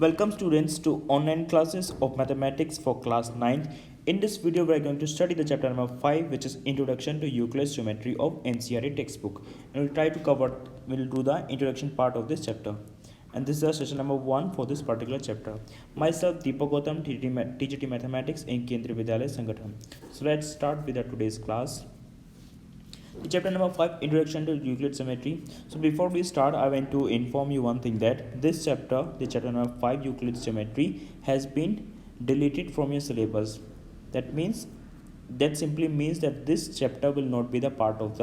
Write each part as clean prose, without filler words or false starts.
Welcome students to online classes of mathematics for class 9th. In this video we are going to study the chapter number 5, which is Introduction to Euclid's Geometry of NCERT textbook. And we'll do the introduction part of this chapter. And this is the session number 1 for this particular chapter. Myself Deepak Gautam, TGT Mathematics in Kendriya Vidyalaya Sangathan. So let's start with today's class. Chapter number 5, Introduction to Euclid's Geometry. So before we start, I want to inform you one thing, that this chapter, the chapter number 5, Euclid's Geometry, has been deleted from your syllabus. That simply means that this chapter will not be the part of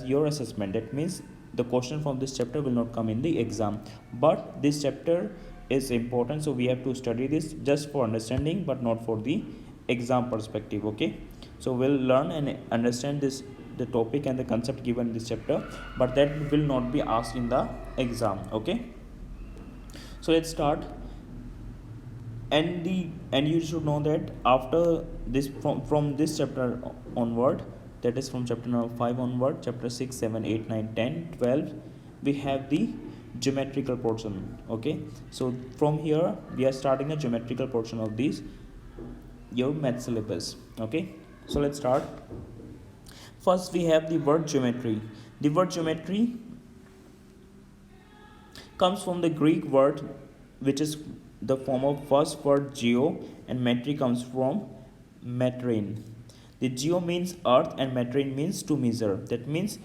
your assessment. That means the question from this chapter will not come in the exam. But this chapter is important, so we have to study this just for understanding, but not for the exam perspective. Okay, so we'll learn and understand the topic and the concept given in this chapter, but that will not be asked in the exam. Okay, so let's start. And you should know that after this, from this chapter onward, that is from chapter number 5 onward, chapter 6, 7, 8, 9, 10, 12, we have the geometrical portion. Okay, so from here we are starting a geometrical portion of this your math syllabus. Okay, so let's start. First we have the word geometry. The word geometry comes from the Greek word, which is the form of first word geo, and metry comes from metrine. The geo means earth and metrine means to measure. That means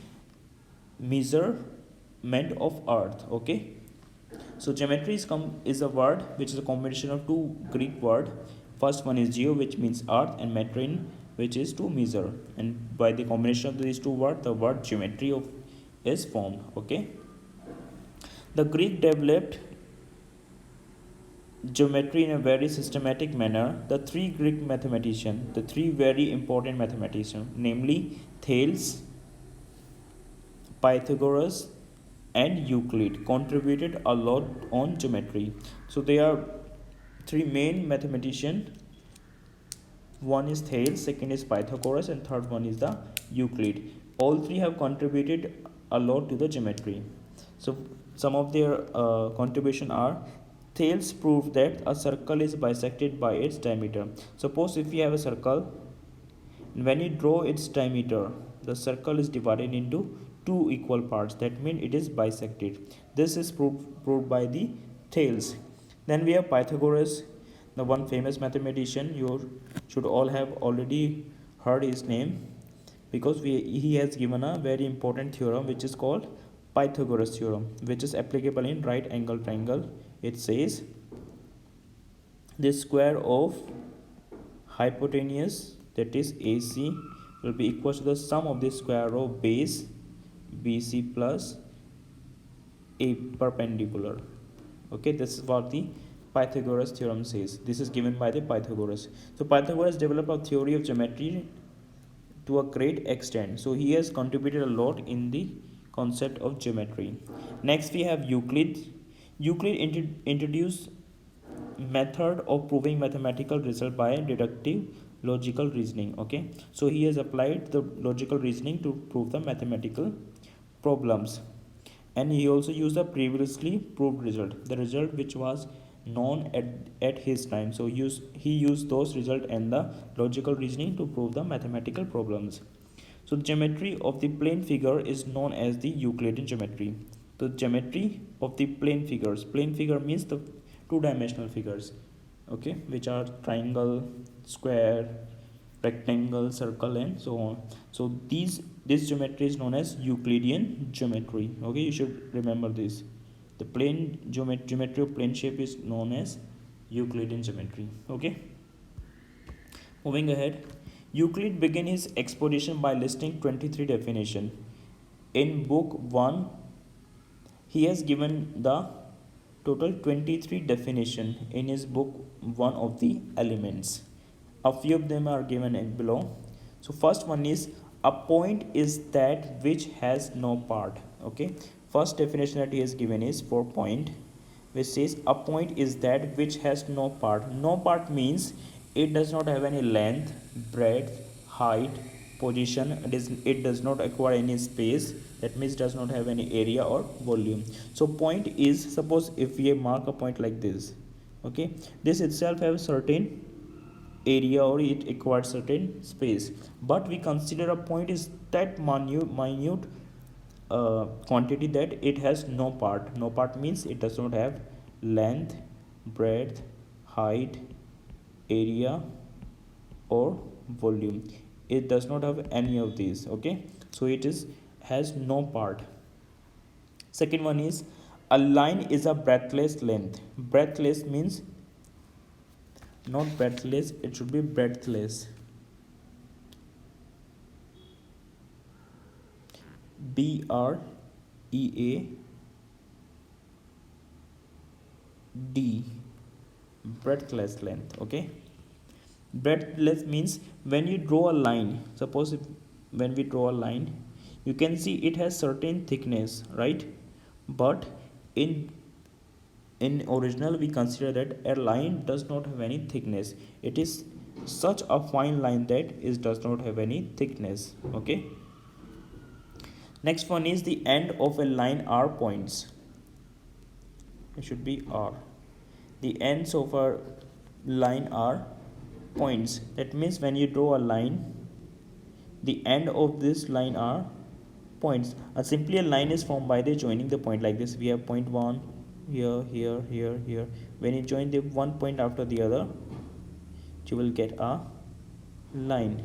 measurement of earth. Okay, so geometry is a word which is a combination of two Greek words. First one is geo, which means earth, and metrine, which is to measure, and by the combination of these two words the word geometry is formed. Okay, the Greek developed geometry in a very systematic manner. The three Greek mathematicians, the three very important mathematicians, namely Thales, Pythagoras and Euclid, contributed a lot on geometry. So there are three main mathematicians. One is Thales, second is Pythagoras, and third one is the Euclid. All three have contributed a lot to the geometry. So some of their contribution are: Thales proved that a circle is bisected by its diameter. Suppose if you have a circle, when you draw its diameter, the circle is divided into two equal parts. That means it is bisected. This is proved by the Thales. Then we have Pythagoras, the one famous mathematician. You should all have already heard his name, because he has given a very important theorem which is called Pythagoras theorem, which is applicable in right angle triangle. It says the square of hypotenuse, that is AC, will be equal to the sum of the square of base BC plus a perpendicular. Okay, this is what the Pythagoras theorem says. This is given by the Pythagoras. So Pythagoras developed a theory of geometry to a great extent. So he has contributed a lot in the concept of geometry. Next we have Euclid. Euclid introduced method of proving mathematical result by deductive logical reasoning. Okay, so he has applied the logical reasoning to prove the mathematical problems, and he also used the previously proved result, the result which was known at his time. So he used those results and the logical reasoning to prove the mathematical problems. So the geometry of the plane figure is known as the Euclidean geometry. The geometry of the plane figures. Plane figure means the two-dimensional figures, okay, which are triangle, square, rectangle, circle, and so on. So this geometry is known as Euclidean geometry. Okay, you should remember this. The plane geometry of plane shape is known as Euclidean geometry. Okay, moving ahead. Euclid began his exposition by listing 23 definitions. In book 1, he has given the total 23 definition in his book 1 of the elements. A few of them are given below. So first one is: a point is that which has no part. Okay, first definition that he has given is for point, which says a point is that which has no part. No part means it does not have any length, breadth, height, position. It does not acquire any space. that means does not have any area or volume. So point is, suppose if we mark a point like this, okay, this itself have certain area or it acquires certain space, but we consider a point is that minute quantity that it has no part. No part means it does not have length, breadth, height, area or volume. It does not have any of these. Okay, so it is has no part. Second one is a line is a breadthless length. Breadthless means not breadthless, it should be breadthless. BREAD, breadthless length. Okay, breadthless means when you draw a line, suppose if when we draw a line, you can see it has certain thickness, right? But in original we consider that a line does not have any thickness. It is such a fine line that it does not have any thickness. Okay, next one is the end of a line are points. It should be R. The ends of a line are points. That means when you draw a line, the end of this line are points. Simply a line is formed by the joining the point like this. We have point 1 here, here, here, here. When you join the one point after the other, you will get a line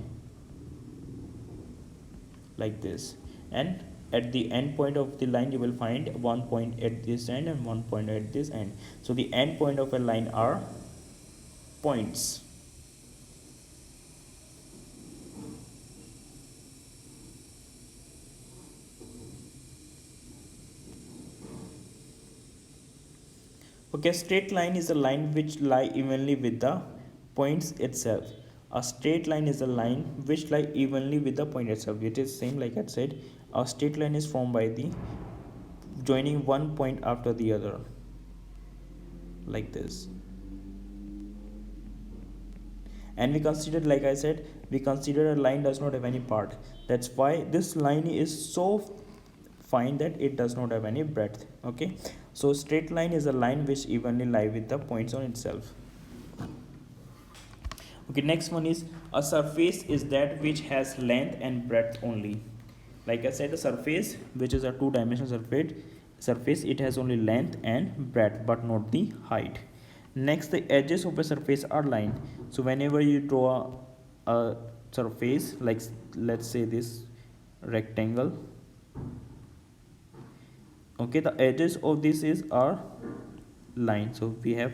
like this, and at the end point of the line you will find one point at this end and one point at this end. So the end point of a line are points. Okay, straight line is a line which lie evenly with the points itself. A straight line is a line which lie evenly with the point itself. It is same like I said, a straight line is formed by the joining one point after the other like this. And we consider, like I said, we consider a line does not have any part. That's why this line is so fine that it does not have any breadth. Okay, so straight line is a line which evenly lie with the points on itself. Okay, next one is a surface is that which has length and breadth only. Like I said, a surface which is a two-dimensional surface, it has only length and breadth but not the height. Next, the edges of a surface are lined. So whenever you draw a surface, like let's say this rectangle, okay, the edges of this are lined. So we have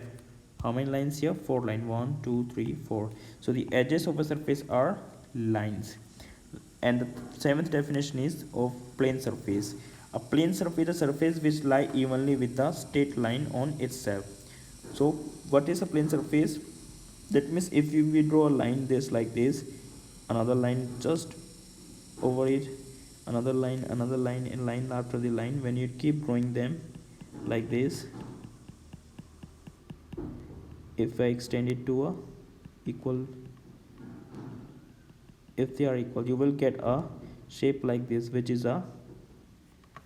how many lines here? 4 lines. 1 2 3 4. So the edges of a surface are lines. And the seventh definition is of plane surface. A plane surface is a surface which lie evenly with the straight line on itself. So what is a plane surface? That means if we draw a line this like this, another line just over it, another line, and line after the line, when you keep drawing them like this, if I extend it to a equal, if they are equal, you will get a shape like this, which is a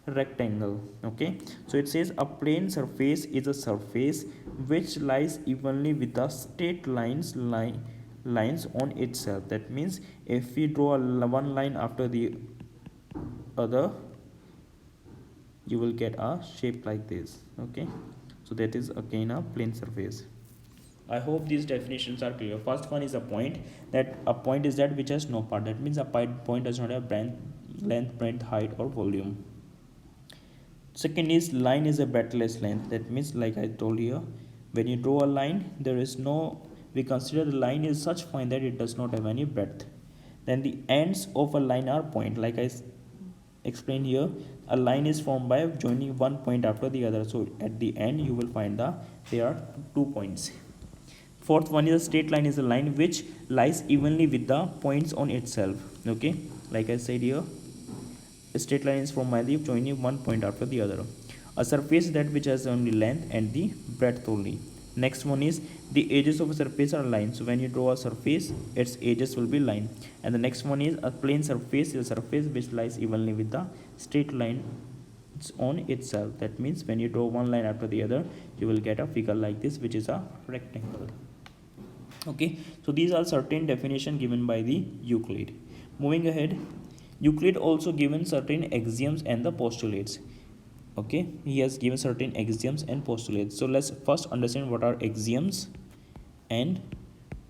rectangle. Okay, so it says a plane surface is a surface which lies evenly with the straight lines on itself. That means if we draw one line after the other, you will get a shape like this. Okay, so that is again a plane surface. I hope these definitions are clear. First one is a point. That a point is that which has no part. That means a point does not have length, breadth, height or volume. Second is line is a breadthless length. That means, like I told you, when you draw a line, there is no, we consider the line is such fine that it does not have any breadth. Then the ends of a line are point. Like I explained here, a line is formed by joining one point after the other. So at the end you will find there are 2 points. Fourth one is a straight line is a line which lies evenly with the points on itself. Okay, like I said here, a straight line is formed by the joining one point after the other. A surface is that which has only length and the breadth only. Next one is the edges of a surface are lined. So when you draw a surface, its edges will be lined. And the next one is a plane surface is a surface which lies evenly with the straight line on itself. That means when you draw one line after the other, you will get a figure like this, which is a rectangle. Okay, so these are certain definition given by the Euclid. Moving ahead, Euclid also given certain axioms and the postulates. Okay, he has given certain axioms and postulates. So let's first understand what are axioms and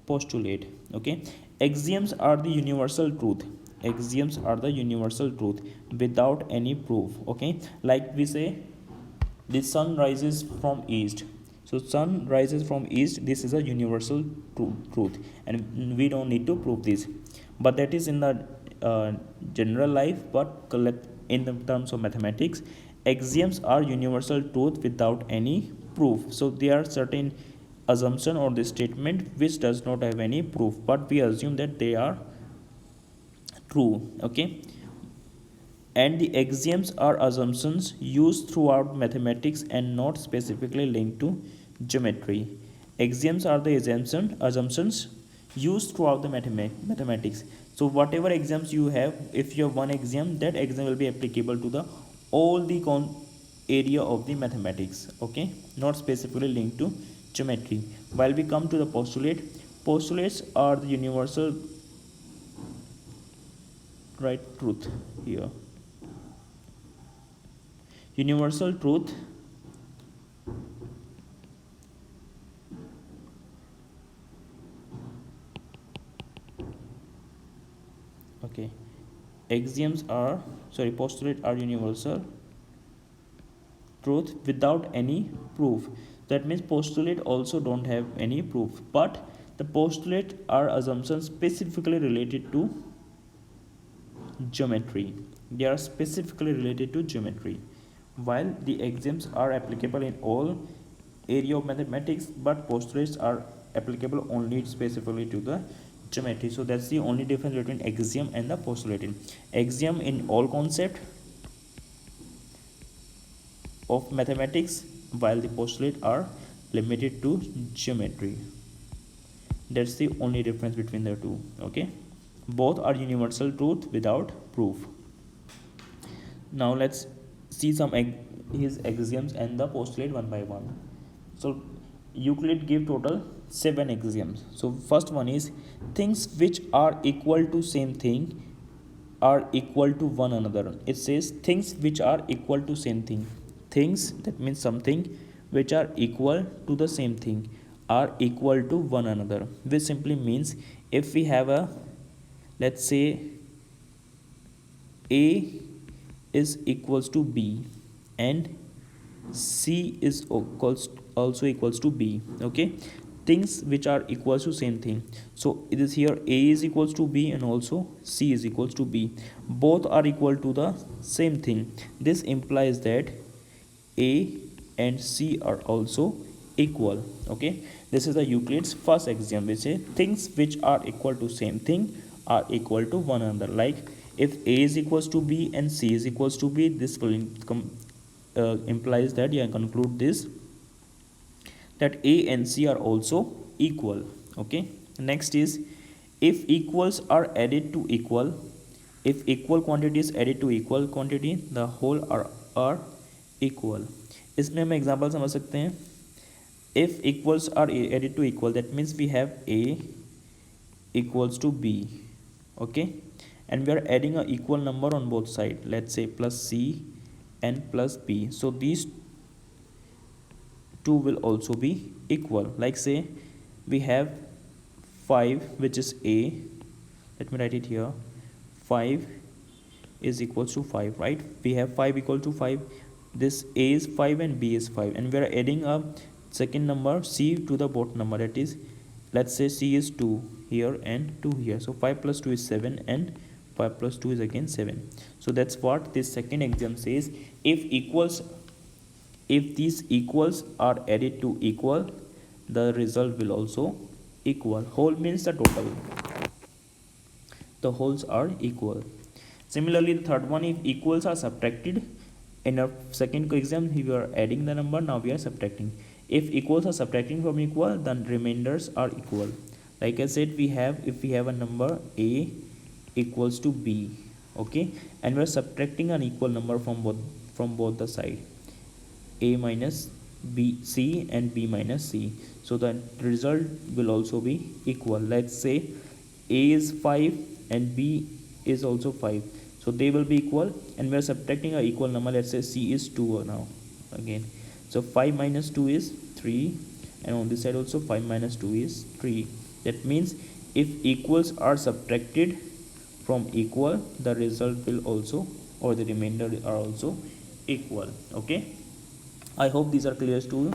postulate. Okay, axioms are the universal truth. Axioms are the universal truth without any proof. Okay, like we say the sun rises from east. So sun rises from east, this is a universal truth, and we don't need to prove this. But that is in the general life. But in the terms of mathematics, axioms are universal truth without any proof. So there are certain assumption or the statement which does not have any proof, but we assume that they are true. Okay, and the axioms are assumptions used throughout mathematics and not specifically linked to geometry. Axioms are the assumptions used throughout the mathematics. So whatever axioms you have, if you have one axiom, that axiom will be applicable to the all the area of the mathematics. Okay, not specifically linked to geometry. While we come to the postulates are the universal truth here. Universal truth okay, postulate are universal truth without any proof. That means postulate also don't have any proof, but the postulate are assumptions specifically related to geometry. They are specifically related to geometry, while the axioms are applicable in all area of mathematics, but postulates are applicable only specifically to the geometry. So that's the only difference between axiom and the postulate. Axiom in all concept of mathematics, while the postulate are limited to geometry. That's the only difference between the two. Okay, both are universal truth without proof. Now let's see some his axioms and the postulate one by one. So Euclid gave total 7 axioms. So first one is things which are equal to same thing are equal to one another. It says things which are equal to same thing. Things, that means something which are equal to the same thing, are equal to one another. This simply means if we have a, let's say A is equals to B and C is also equals to B. Okay, things which are equals to same thing. So it is here A is equals to B and also C is equals to B. Both are equal to the same thing. This implies that A and C are also equal. Okay, this is the Euclid's first axiom, which is things which are equal to same thing are equal to one another. Like if A is equals to B and C is equals to B, this will implies that you can conclude this, that A and C are also equal. Okay, next is if equals are added to equal, if equal quantity is added to equal quantity, the whole are equal. इसमें हम example समझ सकते हैं. If equals are added to equal, that means we have A equals to B. Okay, and we are adding a equal number on both sides, let's say plus C and plus B. So these two will also be equal. Like say we have 5, which is A. Let me write it here. 5 is equals to 5, right? We have 5 equal to 5. This A is 5 and B is 5, and we are adding a second number C to the both number. That is, let's say C is 2 here and 2 here. So 5 plus 2 is 7 and 5 plus 2 is again 7. So that's what this second axiom says. If these equals are added to equal, the result will also equal. Whole means the total. The wholes are equal. Similarly, the third one, if equals are subtracted, in our second axiom we are adding the number, now we are subtracting. If equals are subtracting from equal, then remainders are equal. Like I said, if we have a number A equals to B, Okay, and we are subtracting an equal number from both the side, a minus b c and b minus c, so the result will also be equal. Let's say a is 5 and b is also 5, so they will be equal, and we are subtracting a equal number. Let's say c is 2 now again, so 5 minus 2 is 3, and on this side also 5 minus 2 is 3. That means if equals are subtracted from equal, the result will also, or the remainder are also equal. Okay, I hope these are clear to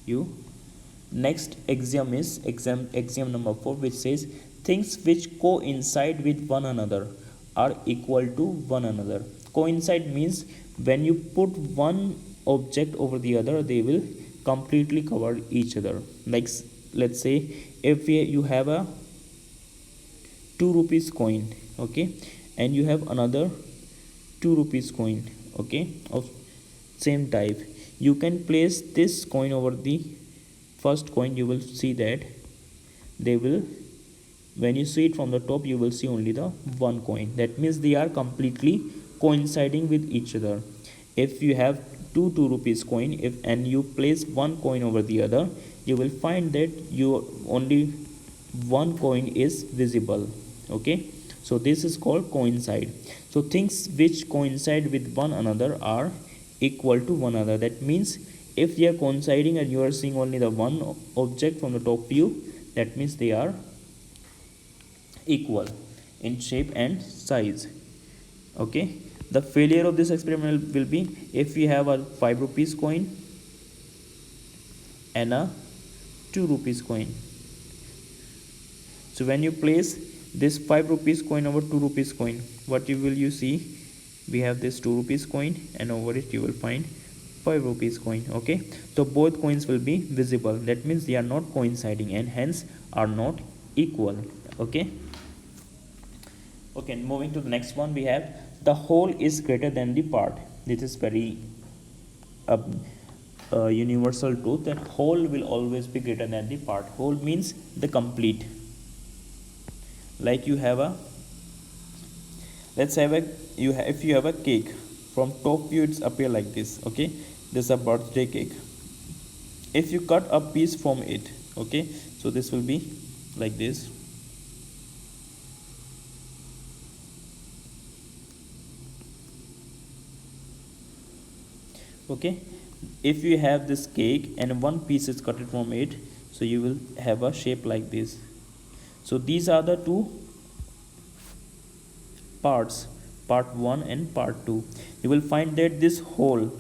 you. Next axiom is axiom number 4, which says things which coincide with one another are equal to one another. Coincide means when you put one object over the other, they will completely cover each other. Like let's say if you have a 2 rupees coin, okay, and you have another 2 rupees coin, okay, of same type, you can place this coin over the first coin. You will see that they will, when you see it from the top, you will see only the one coin. That means they are completely coinciding with each other. If you have two rupees coin, if and you place one coin over the other, you will find that you only one coin is visible. Okay, so this is called coincide. So things which coincide with one another are equal to one another. That means if they are coinciding and you are seeing only the one object from the top view, that means they are equal in shape and size. Okay, the failure of this experiment will be if you have a 5 rupees coin and a 2 rupees coin. So when you place this 5 rupees coin over 2 rupees coin, what you see, we have this 2 rupees coin, and over it you will find 5 rupees coin. Okay, so both coins will be visible. That means they are not coinciding and hence are not equal. Okay, moving to the next one, we have the whole is greater than the part. This is very universal truth, that whole will always be greater than the part. Whole means the complete. Like you have a, let's have a, if you have a cake, from top view it's appear like this. Okay, this is a birthday cake. If you cut a piece from it, okay, so this will be like this. Okay, if you have this cake and one piece is cut from it, so you will have a shape like this. So these are the two parts, part 1 and part 2. You will find that this whole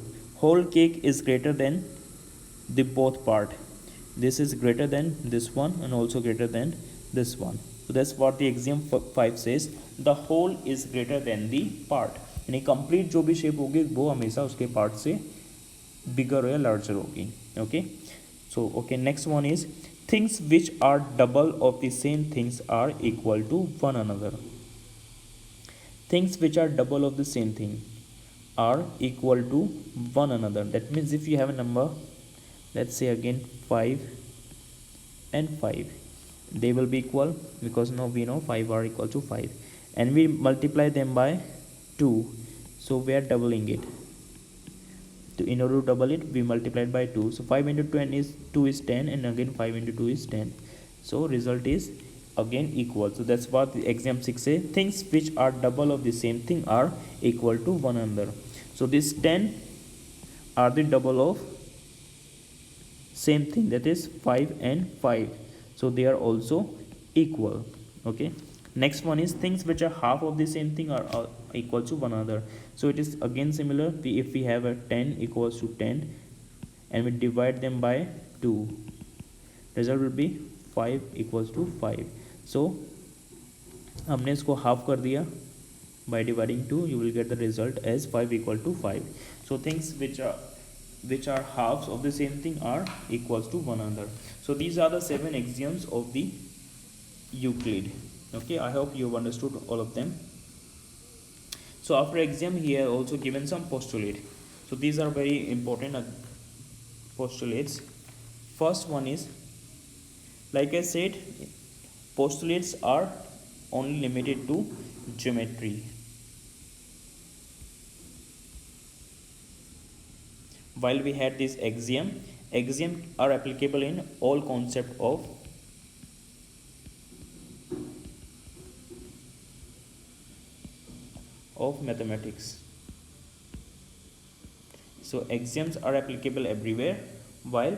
cake is greater than the both part. This is greater than this one and also greater than this one. So that's what the axiom 5 says, the whole is greater than the part. यानी complete जो भी shape होगी वो हमेशा उसके part से bigger or larger होगी. Okay, so okay, next one is things which are double of the same things are equal to one another. Things which are double of the same thing are equal to one another. That means if you have a number, let's say again 5 and 5, they will be equal, because now we know 5 are equal to 5, and we multiply them by 2, so we are doubling it. In order to double it, we multiplied by 2, so 5 into 2 is 10, and again 5 into 2 is 10, so result is again equal. So that's what the axiom 6 says, things which are double of the same thing are equal to one another. So this 10 are the double of same thing, that is 5 and 5, so they are also equal. Okay, next one is things which are half of the same thing are equal to one another. So it is again similar. If we have a 10 equals to 10 and we divide them by 2, result will be 5 equals to 5. So हमने इसको half कर दिया, by dividing 2 you will get the result as 5 equal to 5. So things which are halves of the same thing are equals to one another. So these are the 7 axioms of the Euclid. Okay, I hope you have understood all of them. So after axiom, here also given some postulate. So these are very important postulates. First one is, like I said, postulates are only limited to geometry. while we had this axiom are applicable in all concept of mathematics. So axioms are applicable everywhere, while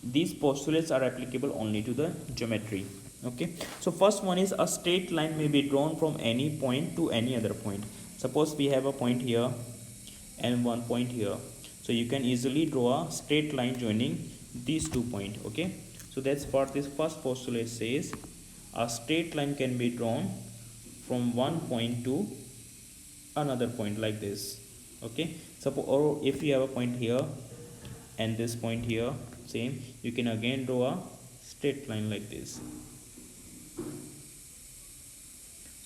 these postulates are applicable only to the geometry. Okay, so first one is a straight line may be drawn from any point to any other point. Suppose we have a point here and one point here, so you can easily draw a straight line joining these 2 points. Okay, so that's what this first postulate says. A straight line can be drawn from one point to another point like this. Okay, suppose, or if you have a point here and this point here, same, you can again draw a straight line like this.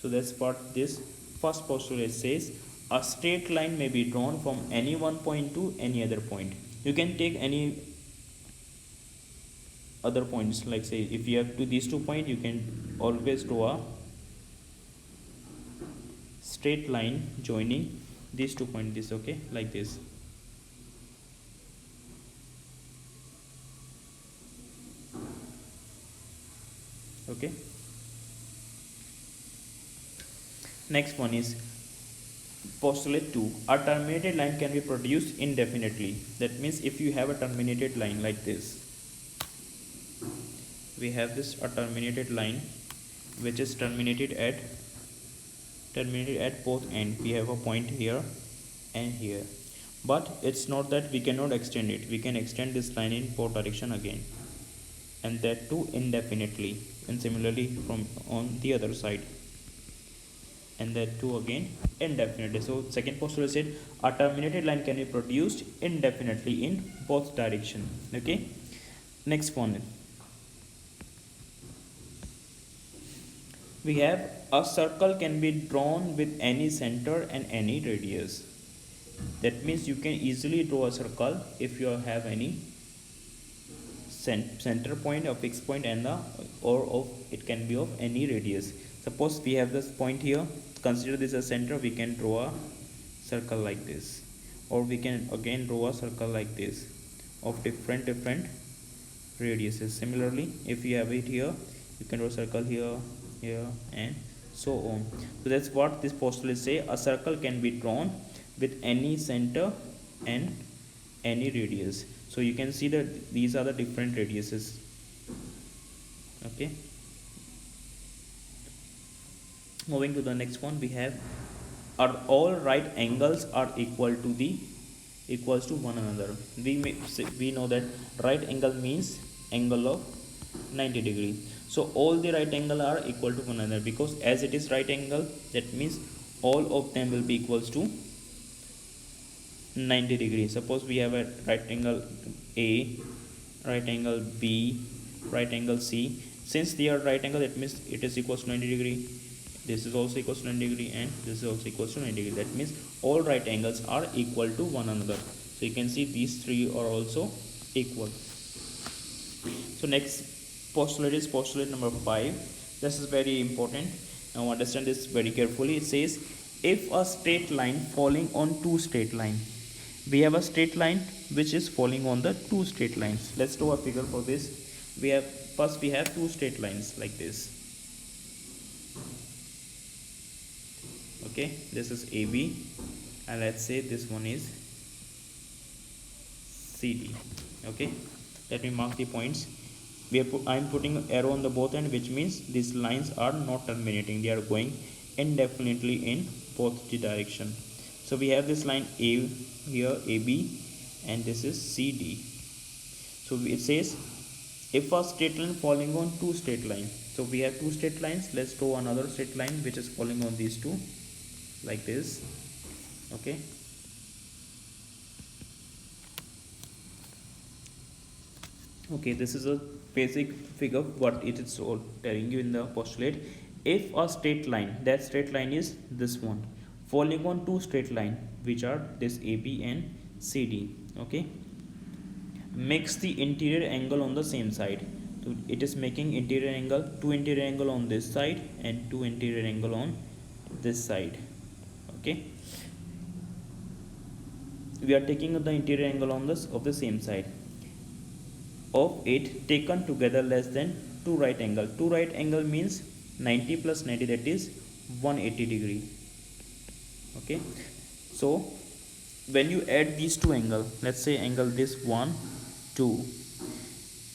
So that's what this first postulate says. A straight line may be drawn from any one point to any other point. You can take any other points, like say if you have to these 2 points, you can always draw a straight line joining these 2 points, this, okay, like this. Okay, next one is postulate 2. A terminated line can be produced indefinitely. That means if you have a terminated line like this, we have this a terminated line which is terminated at both ends. We have a point here and here, but it's not that we cannot extend it. We can extend this line in both direction again, and that too indefinitely, and similarly from on the other side, and that too again indefinitely. So second postulate said a terminated line can be produced indefinitely in both direction. Okay, next one, we have a circle can be drawn with any center and any radius. That means you can easily draw a circle if you have any center point, a fixed point, and it can be of any radius. Suppose we have this point here, consider this as center, we can draw a circle like this, or we can again draw a circle like this of different radiuses. Similarly, if you have it here, you can draw a circle here, here, and so on. So that's what this postulate say. A circle can be drawn with any center and any radius. So you can see that these are the different radiuses. Okay, moving to the next one, we have are all right angles are equals to one another. We know that right angle means angle of 90 degrees. So all the right angle are equal to one another, because as it is right angle, that means all of them will be equals to 90 degrees. Suppose we have a right angle A, right angle B, right angle C. Since they are right angle, that means it is equals to 90 degree. This is also equals to 90 degree, and this is also equals to 90 degree. That means all right angles are equal to one another. So you can see these three are also equal. So next postulate is postulate number 5. This is very important. Now understand this very carefully. It says if a straight line falling on two straight lines, we have a straight line which is falling on the two straight lines. Let's draw a figure for this. We have two straight lines like this. Okay, this is AB, and let's say this one is CD. Okay, let me mark the points. I am putting arrow on the both end, which means these lines are not terminating, they are going indefinitely in both the direction. So we have this line A here, AB, and this is CD. So it says if a straight line falling on two straight lines, so we have two straight lines. Let's draw another straight line which is falling on these two like this. Okay, okay, this is a basic figure what it is telling you in the postulate. If a straight line, that straight line is this one, falling on two straight line which are this AB and CD, okay, makes the interior angle on the same side. So it is making interior angle, two interior angle on this side and two interior angle on this side. Okay, we are taking the interior angle on this of the same side of it taken together less than two right angle. Two right angle means 90 plus 90, that is 180 degree. Okay, so when you add these two angle, let's say angle this 1 2,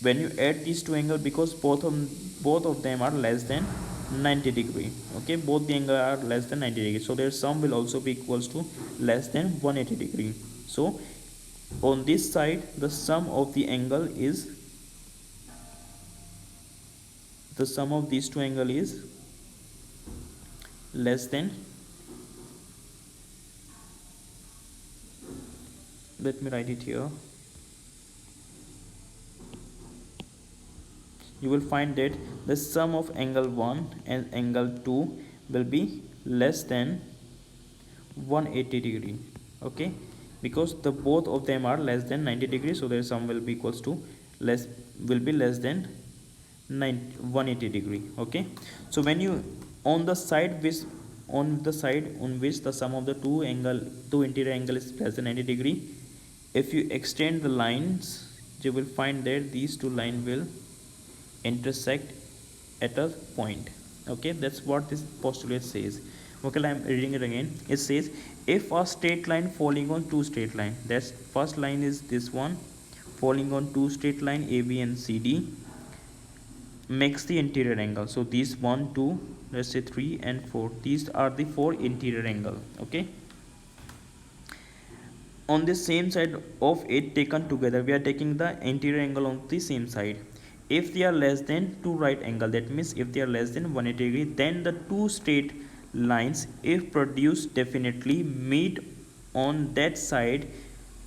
when you add these two angle, because both of them are less than 90 degree, okay, both the angle are less than 90 degree, so their sum will also be equals to less than 180 degree. So on this side the sum of the angle is, the sum of these two angle is less than, let me write it here, you will find that the sum of angle 1 and angle 2 will be less than 180 degree. Okay, because the both of them are less than 90 degree, so their sum will be equals to less, will be less than 180 degree. Okay, so when you on the side which, on the side on which the sum of the two interior angle is less than 90 degree, if you extend the lines, you will find that these two lines will intersect at a point. Okay, that's what this postulate says. Okay, I am reading it again. It says if a straight line falling on two straight line, that's first line is this one falling on two straight line AB and CD, makes the interior angle. So these 1 2, let's say 3 and 4, these are the four interior angle. Okay, on the same side of it taken together, we are taking the interior angle on the same side. If they are less than two right angle, that means if they are less than 180 degree, then the two straight lines if produced definitely meet on that side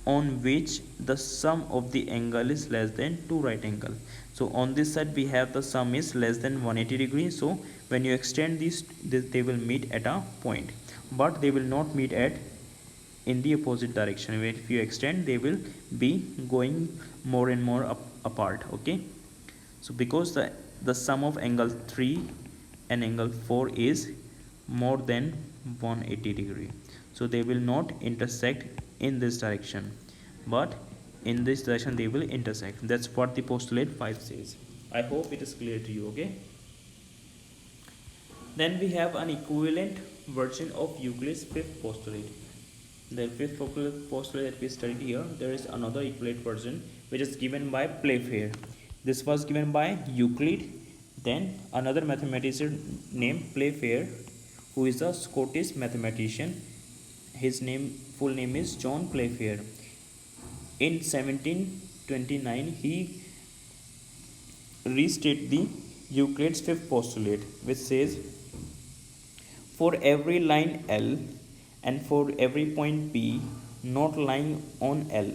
on which the sum of the angle is less than two right angle. So on this side we have the sum is less than 180 degree, so when you extend these, they will meet at a point, but they will not meet at in the opposite direction. If you extend, they will be going more and more apart. Okay, so because the sum of angle 3 and angle 4 is more than 180 degree, so they will not intersect in this direction, but in this direction they will intersect. That's what the postulate 5 says. I hope it is clear to you. Okay, then we have an equivalent version of Euclid's fifth postulate. The fifth postulate that we studied here, there is another equivalent version which is given by Playfair. This was given by Euclid, then another mathematician named Playfair, who is a Scottish mathematician. His full name is John Playfair. In 1729, he restated the Euclid's fifth postulate, which says, for every line L and for every point P not lying on L,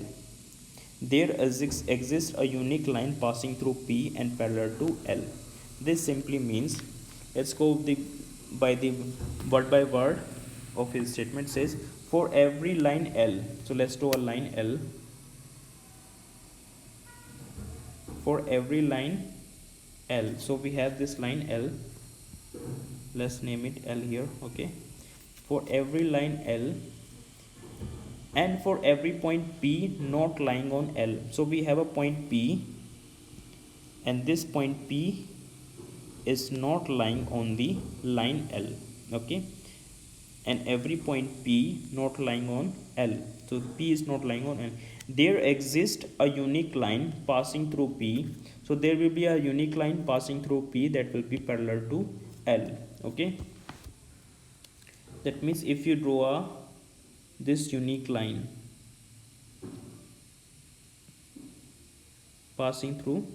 there exists a unique line passing through P and parallel to L. This simply means, let's go by the word by word of his statement. Says for every line L, so let's draw a line L. For every line L, so we have this line L, let's name it L here. Okay, for every line L and for every point P not lying on L, so we have a point P and this point P is not lying on the line L. Okay, and every point P not lying on L, so P is not lying on L. There exists a unique line passing through P, so there will be a unique line passing through P that will be parallel to L. Okay, that means if you draw this unique line passing through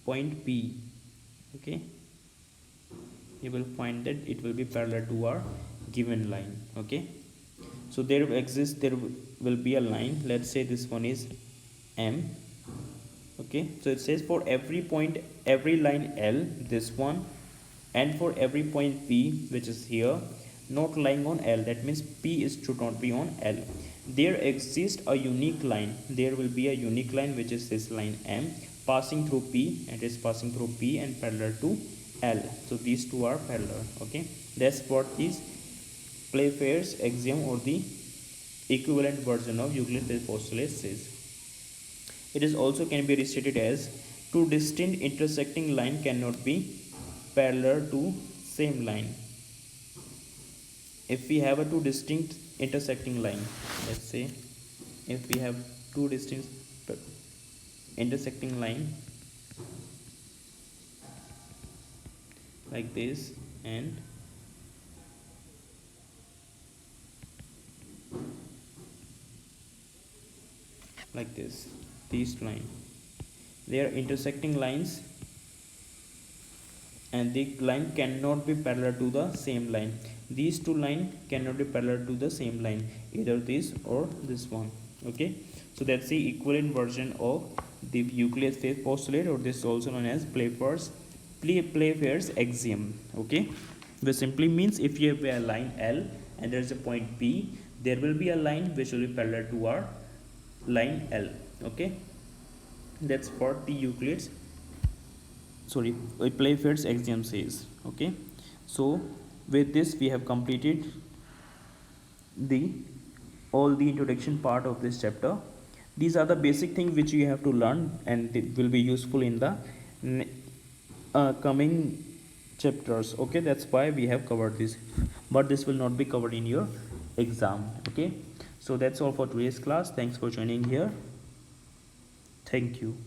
point P, okay, you will find that it will be parallel to our given line. Okay, so there will be a line, let's say this one is M. Okay, so it says for every point, every line L, this one, and for every point P, which is here, not lying on L, that means P should not be on L, there exists a unique line, there will be a unique line which is this line M passing through P, and is passing through P and parallel to L, so these two are parallel. Okay, that's what is Playfair's axiom or the equivalent version of Euclid's fifth postulate says. It is also can be restated as two distinct intersecting line cannot be parallel to same line. If we have a two distinct intersecting line, let's say if we have two distinct intersecting line like this and like this, these line, they are intersecting lines and the line cannot be parallel to the same line. These two line cannot be parallel to the same line, either this or this one. Okay, so that's the equivalent version of the Euclid's fifth postulate, or this is also known as Playfair's axiom. Okay, which simply means if you have a line L and there is a point P, there will be a line which will be parallel to our line L. Okay, that's for the Euclid's Playfair's axiom says. Okay, so with this we have completed the all the introduction part of this chapter. These are the basic things which you have to learn, and it will be useful in the coming chapters. Okay, that's why we have covered this, but this will not be covered in your exam. Okay, so that's all for today's class. Thanks for joining here. Thank you.